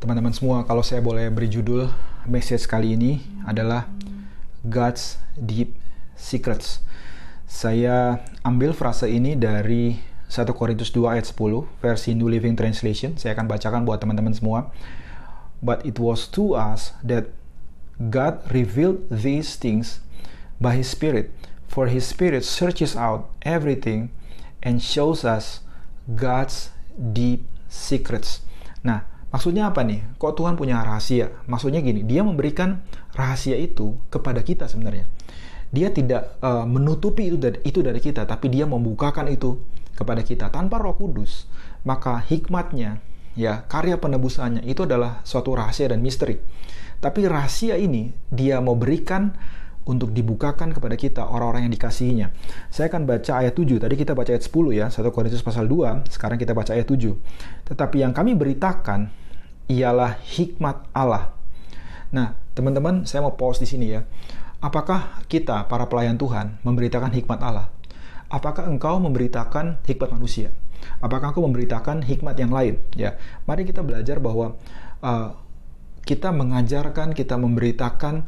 teman-teman semua, kalau saya boleh beri judul message kali ini adalah God's Deep Secrets. Saya ambil frase ini dari 1 Korintus 2 ayat 10 versi New Living Translation. Saya akan bacakan buat teman-teman semua. But it was to us that God revealed these things by His Spirit. For His Spirit searches out everything and shows us God's deep secrets. Nah, maksudnya apa nih? Kok Tuhan punya rahasia? Maksudnya gini, Dia memberikan rahasia itu kepada kita sebenarnya. Dia tidak menutupi itu dari kita, tapi Dia membukakan itu kepada kita tanpa Roh Kudus. Maka hikmatnya, ya, karya penebusannya itu adalah suatu rahasia dan misteri. Tapi rahasia ini Dia mau berikan untuk dibukakan kepada kita, orang-orang yang dikasihinya. Saya akan baca ayat 7. Tadi kita baca ayat 10 ya, 1 Korintus pasal 2. Sekarang kita baca ayat 7. Tetapi yang kami beritakan ialah hikmat Allah. Nah, teman-teman, saya mau pause di sini ya. Apakah kita, para pelayan Tuhan, memberitakan hikmat Allah? Apakah engkau memberitakan hikmat manusia? Apakah engkau memberitakan hikmat yang lain? Ya, mari kita belajar bahwa kita mengajarkan, kita memberitakan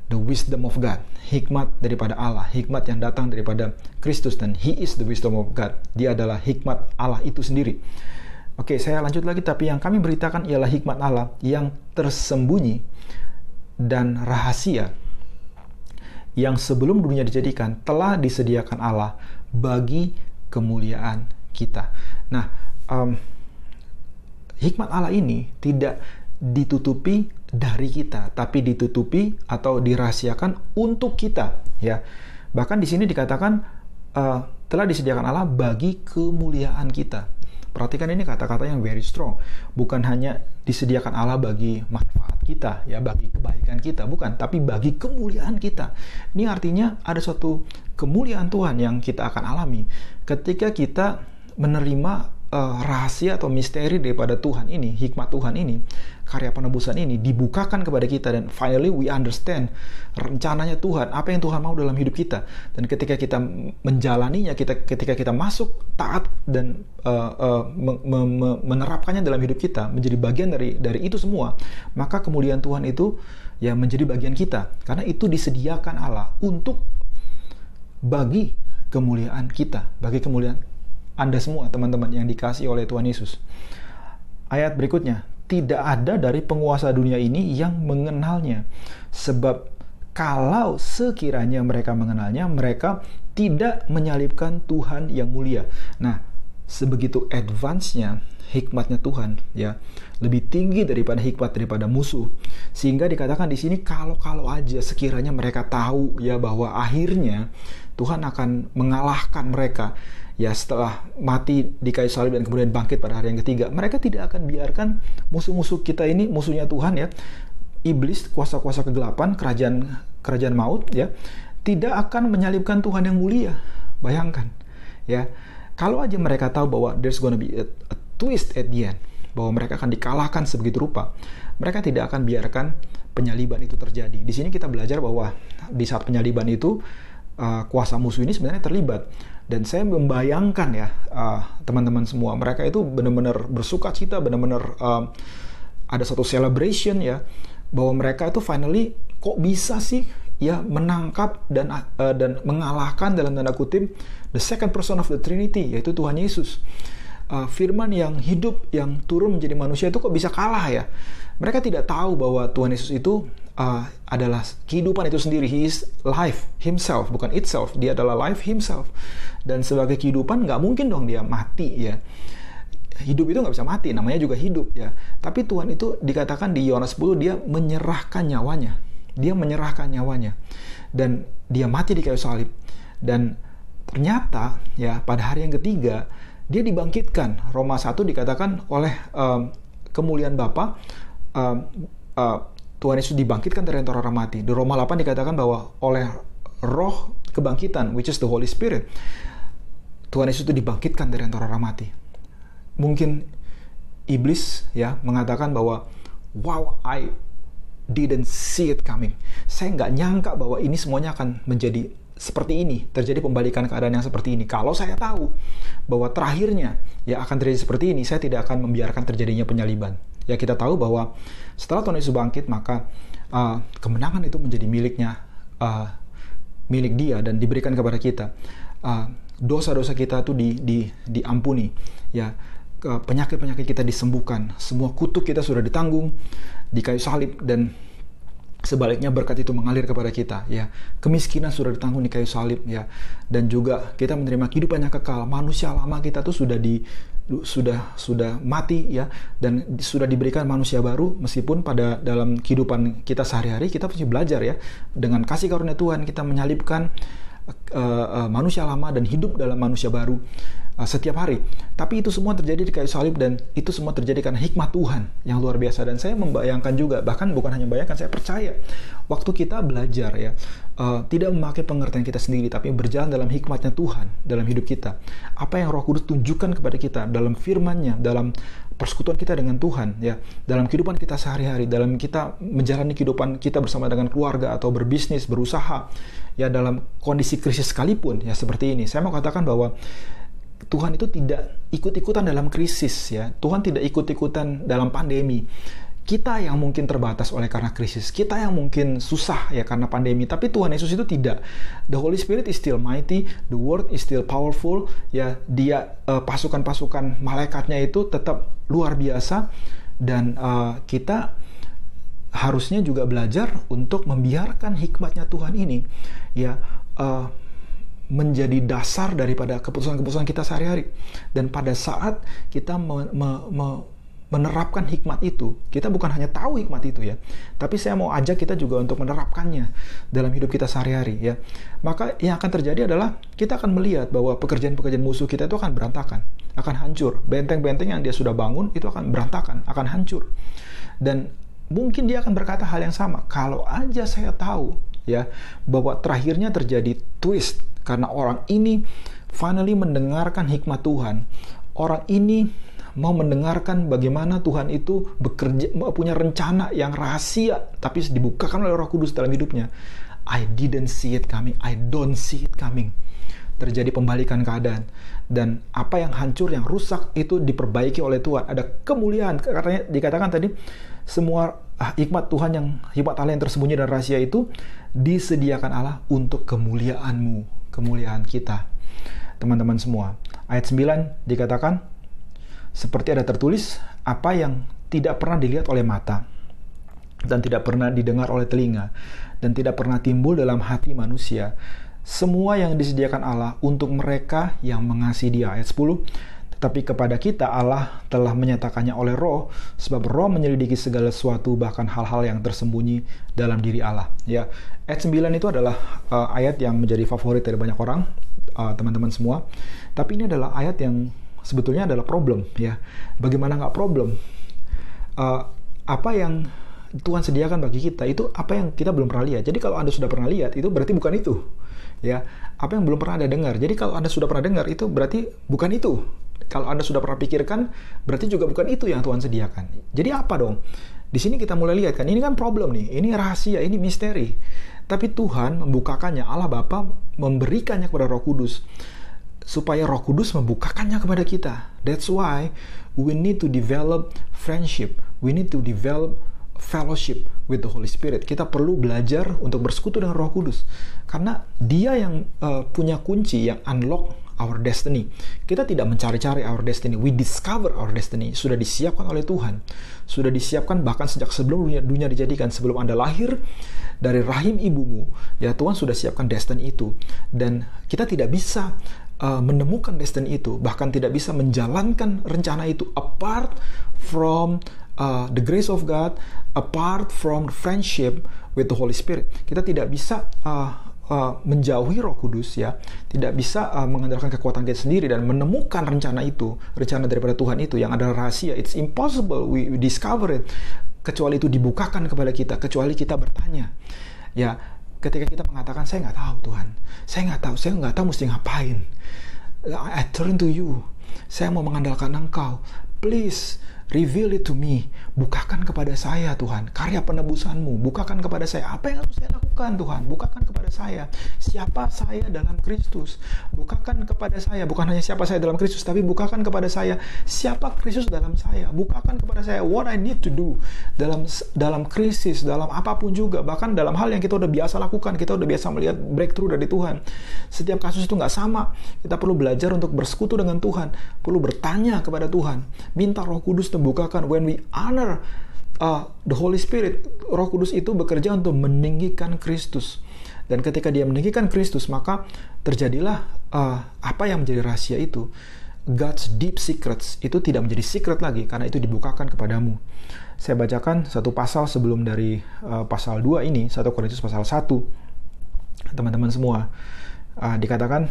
the wisdom of God, hikmat daripada Allah, hikmat yang datang daripada Kristus, dan He is the wisdom of God. Dia adalah hikmat Allah itu sendiri. Oke, saya lanjut lagi. Tapi yang kami beritakan ialah hikmat Allah yang tersembunyi dan rahasia, yang sebelum dunia dijadikan telah disediakan Allah bagi kemuliaan kita. Nah, hikmat Allah ini tidak ditutupi dari kita, tapi ditutupi atau dirahasiakan untuk kita, ya. Bahkan di sini dikatakan telah disediakan Allah bagi kemuliaan kita. Perhatikan ini kata-kata yang very strong. Bukan hanya disediakan Allah bagi manfaat kita, ya, bagi kebaikan kita, bukan, tapi bagi kemuliaan kita. Ini artinya ada suatu kemuliaan Tuhan yang kita akan alami ketika kita menerima rahasia atau misteri daripada Tuhan ini, hikmat Tuhan ini, karya penebusan ini dibukakan kepada kita, dan finally we understand rencananya Tuhan, apa yang Tuhan mau dalam hidup kita. Dan ketika kita menjalaninya, ketika kita masuk taat dan menerapkannya dalam hidup kita, menjadi bagian dari itu semua, maka kemuliaan Tuhan itu ya menjadi bagian kita, karena itu disediakan Allah untuk bagi kemuliaan kita, bagi kemuliaan Anda semua, teman-teman yang dikasihi oleh Tuhan Yesus. Ayat berikutnya, tidak ada dari penguasa dunia ini yang mengenalnya. Sebab kalau sekiranya mereka mengenalnya, mereka tidak menyalibkan Tuhan yang mulia. Nah, sebegitu advance-nya hikmatnya Tuhan, ya, lebih tinggi daripada hikmat daripada musuh. Sehingga dikatakan di sini, kalau aja sekiranya mereka tahu ya bahwa akhirnya Tuhan akan mengalahkan mereka, ya, setelah mati di kayu salib dan kemudian bangkit pada hari yang ketiga, mereka tidak akan biarkan musuh-musuh kita ini, musuhnya Tuhan, ya, iblis, kuasa-kuasa kegelapan, kerajaan maut, ya, tidak akan menyalibkan Tuhan yang mulia. Bayangkan, ya, kalau aja mereka tahu bahwa there's gonna be a twist at the end, bahwa mereka akan dikalahkan sebegitu rupa, mereka tidak akan biarkan penyaliban itu terjadi. Di sini kita belajar bahwa di saat penyaliban itu kuasa musuh ini sebenarnya terlibat. Dan saya membayangkan ya, teman-teman semua, mereka itu benar-benar bersuka cita, benar-benar ada satu celebration, ya, bahwa mereka itu finally kok bisa sih ya menangkap dan mengalahkan dalam tanda kutip the second person of the Trinity, yaitu Tuhan Yesus. Firman yang hidup, yang turun menjadi manusia itu kok bisa kalah ya. Mereka tidak tahu bahwa Tuhan Yesus itu adalah kehidupan itu sendiri. He is life himself, bukan itself. Dia adalah life himself. Dan sebagai kehidupan nggak mungkin dong dia mati, ya. Hidup itu nggak bisa mati, namanya juga hidup, ya. Tapi Tuhan itu dikatakan di Yohanes 10, dia menyerahkan nyawanya. Dia menyerahkan nyawanya. Dan dia mati di kayu salib. Dan ternyata ya pada hari yang ketiga dia dibangkitkan. Roma 1 dikatakan oleh kemuliaan Bapa, Tuhan Yesus dibangkitkan dari antara orang mati. Di Roma 8 dikatakan bahwa oleh roh kebangkitan, which is the Holy Spirit, Tuhan Yesus itu dibangkitkan dari antara orang mati. Mungkin iblis ya mengatakan bahwa wow, I didn't see it coming. Saya nggak nyangka bahwa ini semuanya akan menjadi seperti ini, terjadi pembalikan keadaan yang seperti ini. Kalau saya tahu bahwa terakhirnya ya akan terjadi seperti ini, saya tidak akan membiarkan terjadinya penyaliban. Ya, kita tahu bahwa setelah Tuhan Yesus bangkit, maka kemenangan itu menjadi milik Dia dan diberikan kepada kita. Dosa-dosa kita itu diampuni, ya. Penyakit-penyakit kita disembuhkan, semua kutuk kita sudah ditanggung di kayu salib, dan sebaliknya berkat itu mengalir kepada kita, ya. Kemiskinan sudah ditanggung di kayu salib, ya. Dan juga kita menerima kehidupan yang kekal. Manusia lama kita tuh sudah mati, ya, dan sudah diberikan manusia baru. Meskipun pada dalam kehidupan kita sehari-hari kita pasti belajar, ya, dengan kasih karunia Tuhan kita menyalibkan manusia lama dan hidup dalam manusia baru setiap hari. Tapi itu semua terjadi di kayu salib, dan itu semua terjadi karena hikmat Tuhan yang luar biasa. Dan saya membayangkan juga, bahkan bukan hanya membayangkan, saya percaya waktu kita belajar, ya, tidak memakai pengertian kita sendiri, tapi berjalan dalam hikmatnya Tuhan dalam hidup kita. Apa yang Roh Kudus tunjukkan kepada kita dalam firman-Nya, dalam persekutuan kita dengan Tuhan, ya, dalam kehidupan kita sehari-hari, dalam kita menjalani kehidupan kita bersama dengan keluarga atau berbisnis, berusaha, ya, dalam kondisi krisis sekalipun, ya, seperti ini. Saya mau katakan bahwa Tuhan itu tidak ikut-ikutan dalam krisis, ya. Tuhan tidak ikut-ikutan dalam pandemi. Kita yang mungkin terbatas oleh karena krisis, kita yang mungkin susah, ya, karena pandemi, tapi Tuhan Yesus itu tidak. The Holy Spirit is still mighty, the Word is still powerful, ya. Dia pasukan-pasukan malaikatnya itu tetap luar biasa, dan kita harusnya juga belajar untuk membiarkan hikmatnya Tuhan ini, ya, menjadi dasar daripada keputusan-keputusan kita sehari-hari. Dan pada saat kita menerapkan hikmat itu, kita bukan hanya tahu hikmat itu, ya, tapi saya mau ajak kita juga untuk menerapkannya dalam hidup kita sehari-hari, ya. Maka yang akan terjadi adalah kita akan melihat bahwa pekerjaan-pekerjaan musuh kita itu akan berantakan, akan hancur. Benteng-benteng yang dia sudah bangun itu akan berantakan, akan hancur. Dan mungkin dia akan berkata hal yang sama, kalau aja saya tahu, ya, bahwa terakhirnya terjadi twist karena orang ini finally mendengarkan hikmat Tuhan. Orang ini mau mendengarkan bagaimana Tuhan itu bekerja, punya rencana yang rahasia, tapi dibukakan oleh Roh Kudus dalam hidupnya. I didn't see it coming, I don't see it coming. Terjadi pembalikan keadaan, dan apa yang hancur, yang rusak itu diperbaiki oleh Tuhan. Ada kemuliaan, karena dikatakan tadi semua hikmat Tuhan, yang hikmat Allah yang tersembunyi dan rahasia itu disediakan Allah untuk kemuliaan-Mu, kemuliaan kita. Teman-teman semua, ayat 9 dikatakan, seperti ada tertulis, apa yang tidak pernah dilihat oleh mata, dan tidak pernah didengar oleh telinga, dan tidak pernah timbul dalam hati manusia, semua yang disediakan Allah untuk mereka yang mengasihi Dia. Ayat 10, tetapi kepada kita Allah telah menyatakannya oleh Roh, sebab Roh menyelidiki segala sesuatu, bahkan hal-hal yang tersembunyi dalam diri Allah. Ya, ayat 9 itu adalah ayat yang menjadi favorit dari banyak orang, teman-teman semua. Tapi ini adalah ayat yang sebetulnya adalah problem, ya. Bagaimana nggak problem? Apa yang Tuhan sediakan bagi kita itu apa yang kita belum pernah lihat. Jadi kalau Anda sudah pernah lihat, itu berarti bukan itu, ya. Apa yang belum pernah Anda dengar. Jadi kalau Anda sudah pernah dengar, itu berarti bukan itu. Kalau Anda sudah pernah pikirkan, berarti juga bukan itu yang Tuhan sediakan. Jadi apa dong? Di sini kita mulai lihat kan, ini kan problem nih, ini rahasia, ini misteri. Tapi Tuhan membukakannya, Allah Bapa memberikannya kepada Roh Kudus, supaya Roh Kudus membukakannya kepada kita. That's why we need to develop friendship, we need to develop fellowship with the Holy Spirit. Kita perlu belajar untuk bersekutu dengan Roh Kudus, karena Dia yang punya kunci, yang unlock our destiny. Kita tidak mencari-cari our destiny, we discover our destiny. Sudah disiapkan oleh Tuhan, sudah disiapkan bahkan sejak sebelum dunia dijadikan, sebelum Anda lahir dari rahim ibumu, ya, Tuhan sudah siapkan destiny itu. Dan kita tidak bisa menemukan destiny itu, bahkan tidak bisa menjalankan rencana itu apart from the grace of God, apart from friendship with the Holy Spirit. Kita tidak bisa menjauhi Roh Kudus, ya, tidak bisa mengandalkan kekuatan kita sendiri dan menemukan rencana itu, rencana daripada Tuhan itu yang adalah rahasia. It's impossible we discover it, kecuali itu dibukakan kepada kita, kecuali kita bertanya, ya. Ketika kita mengatakan, saya nggak tahu Tuhan, saya nggak tahu mesti ngapain, I turn to you, saya mau mengandalkan Engkau, please reveal it to me. Bukakan kepada saya Tuhan karya penebusan-Mu. Bukakan kepada saya apa yang harus saya lakukan Tuhan. Bukakan kepada saya siapa saya dalam Kristus. Bukakan kepada saya, bukan hanya siapa saya dalam Kristus, tapi bukakan kepada saya siapa Kristus dalam saya. Bukakan kepada saya what I need to do dalam krisis, dalam apapun juga. Bahkan dalam hal yang kita udah biasa lakukan, kita udah biasa melihat breakthrough dari Tuhan. Setiap kasus itu nggak sama. Kita perlu belajar untuk bersekutu dengan Tuhan, perlu bertanya kepada Tuhan, minta Roh Kudus membukakan. When we honor the Holy Spirit, Roh Kudus itu bekerja untuk meninggikan Kristus. Dan ketika dia meninggikan Kristus, maka terjadilah apa yang menjadi rahasia itu. God's deep secrets itu tidak menjadi secret lagi karena itu dibukakan kepadamu. Saya bacakan satu pasal sebelum dari pasal 2 ini, 1 Korintus pasal 1. Teman-teman semua, dikatakan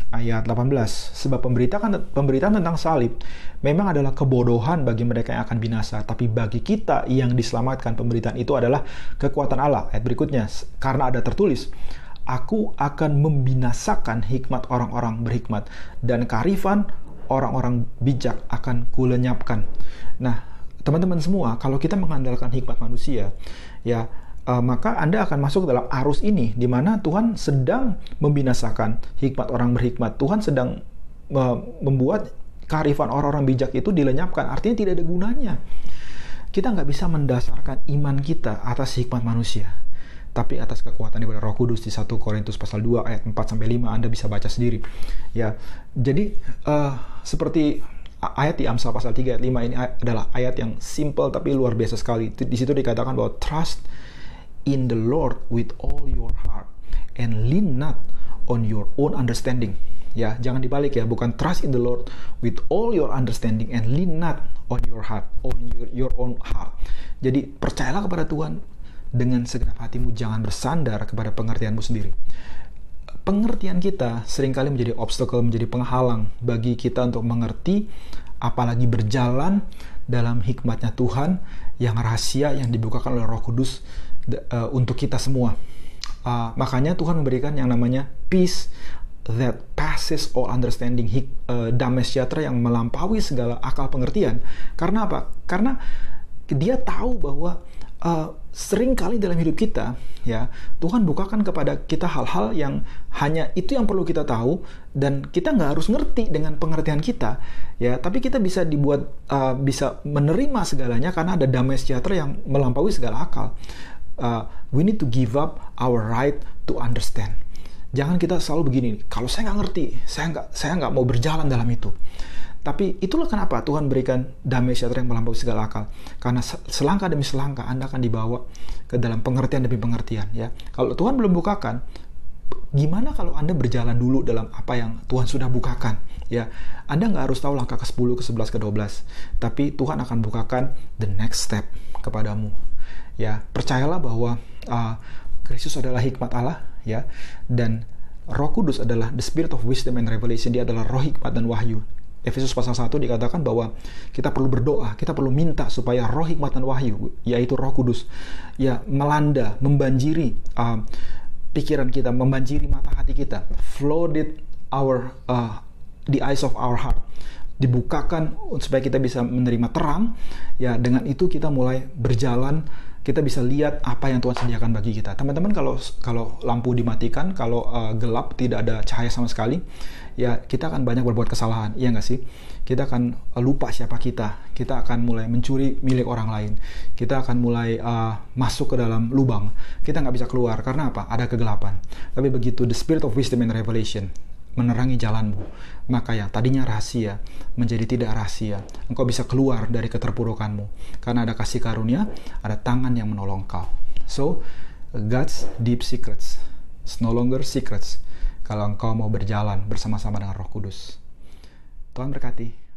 ayat 18, sebab pemberitaan tentang salib memang adalah kebodohan bagi mereka yang akan binasa, tapi bagi kita yang diselamatkan pemberitaan itu adalah kekuatan Allah. Ayat berikutnya, karena ada tertulis, aku akan membinasakan hikmat orang-orang berhikmat dan kearifan orang-orang bijak akan kulenyapkan. Nah, teman-teman semua, kalau kita mengandalkan hikmat manusia, ya maka Anda akan masuk dalam arus ini, di mana Tuhan sedang membinasakan hikmat orang berhikmat. Tuhan sedang membuat kearifan orang-orang bijak itu dilenyapkan. Artinya tidak ada gunanya. Kita nggak bisa mendasarkan iman kita atas hikmat manusia, tapi atas kekuatan daripada Roh Kudus. Di 1 Korintus pasal 2 ayat 4-5 Anda bisa baca sendiri. Ya, jadi seperti ayat di Amsal pasal 3 ayat 5 ini adalah ayat yang simple tapi luar biasa sekali. Di situ dikatakan bahwa trust in the Lord with all your heart and lean not on your own understanding. Ya, jangan dibalik ya, bukan trust in the Lord with all your understanding and lean not on your heart, on your own heart. Jadi percayalah kepada Tuhan dengan segenap hatimu, jangan bersandar kepada pengertianmu sendiri. Pengertian kita seringkali menjadi obstacle, menjadi penghalang bagi kita untuk mengerti, apalagi berjalan dalam hikmatnya Tuhan yang rahasia yang dibukakan oleh Roh Kudus untuk kita semua. Makanya Tuhan memberikan yang namanya peace that passes all understanding, damai sejahtera yang melampaui segala akal pengertian. Karena apa? Karena dia tahu bahwa sering kali dalam hidup kita, ya, Tuhan bukakan kepada kita hal-hal yang hanya itu yang perlu kita tahu, dan kita nggak harus ngerti dengan pengertian kita, ya, tapi kita bisa dibuat bisa menerima segalanya karena ada damai sejahtera yang melampaui segala akal. We need to give up our right to understand. Jangan kita selalu begini, kalau saya nggak ngerti, saya nggak mau berjalan dalam itu. Tapi itulah kenapa Tuhan berikan damai sejahtera yang melampaui segala akal. Karena selangkah demi selangkah Anda akan dibawa ke dalam pengertian demi pengertian. Ya, kalau Tuhan belum bukakan, gimana kalau Anda berjalan dulu dalam apa yang Tuhan sudah bukakan? Ya, Anda nggak harus tahu langkah ke-10, ke-11, ke-12, tapi Tuhan akan bukakan the next step kepadamu. Ya, percayalah bahwa Kristus adalah hikmat Allah, ya, dan Roh Kudus adalah the spirit of wisdom and revelation. Dia adalah roh hikmat dan wahyu. Efesus pasal 1 dikatakan bahwa kita perlu berdoa, kita perlu minta supaya roh hikmat dan wahyu, yaitu Roh Kudus, ya, melanda, membanjiri pikiran kita, membanjiri mata hati kita, flooded the eyes of our heart, dibukakan supaya kita bisa menerima terang. Ya, dengan itu kita mulai berjalan, kita bisa lihat apa yang Tuhan sediakan bagi kita. Teman-teman, kalau lampu dimatikan, kalau gelap, tidak ada cahaya sama sekali, ya, kita akan banyak berbuat kesalahan, iya nggak sih? Kita akan lupa siapa kita akan mulai mencuri milik orang lain, kita akan mulai masuk ke dalam lubang, kita nggak bisa keluar, karena apa? Ada kegelapan. Tapi begitu the spirit of wisdom and revelation menerangi jalanmu, maka yang tadinya rahasia menjadi tidak rahasia. Engkau bisa keluar dari keterpurukanmu karena ada kasih karunia, ada tangan yang menolong kau. So, God's deep secrets is no longer secrets kalau engkau mau berjalan bersama-sama dengan Roh Kudus. Tuhan berkati.